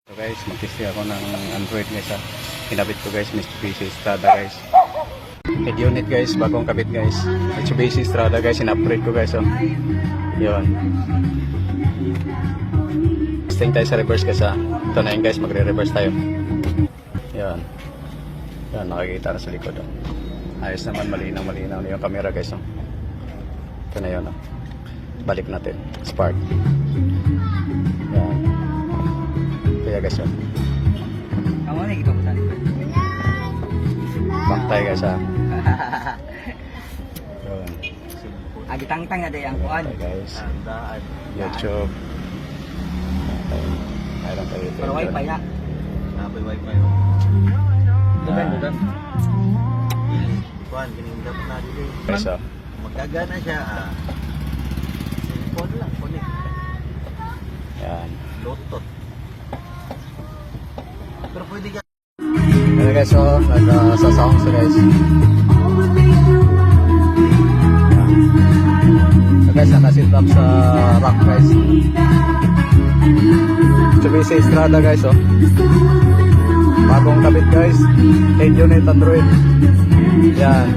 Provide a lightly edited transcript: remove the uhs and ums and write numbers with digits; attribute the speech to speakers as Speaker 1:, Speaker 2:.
Speaker 1: So guys, mag-testing ako ng Android guys ha. Kinabit ko guys, Mitsubishi Strada guys. Head unit guys, bagong kabit guys. Mitsubishi Strada guys, in-upgrade ko guys oh. Yun. Testing tayo sa reverse guys ha. Ito na yun guys, magre-reverse tayo. Yun. Yan, nakikita na sa likod oh. Ayos naman, malinaw na yung camera guys oh. Ito na yun oh. Balik natin, spark. Yan. Kaya guys yun.
Speaker 2: Kamu na gitu sa likod.
Speaker 1: Back tayo guys ha. Yun.
Speaker 2: Agitang-tang na day ang kuan.
Speaker 1: Okay guys.
Speaker 2: Tandaan.
Speaker 1: YouTube. Mayroon tayo dito.
Speaker 2: Pero wifi ya.
Speaker 3: Napay wifi.
Speaker 2: Dugan.
Speaker 3: Kuan kining dapat na dili.
Speaker 1: Guys oh.
Speaker 3: Magkagana siya. Cellphone lang, connect.
Speaker 1: Yan.
Speaker 3: Lotot. Pero pwede ka.
Speaker 1: Yan guys oh. Nag-sasawang sa guys. So guys, nakasit up sa rack guys. Mitsubishi Strada guys oh. Bagong kabit guys. 8 unit Android. Yan.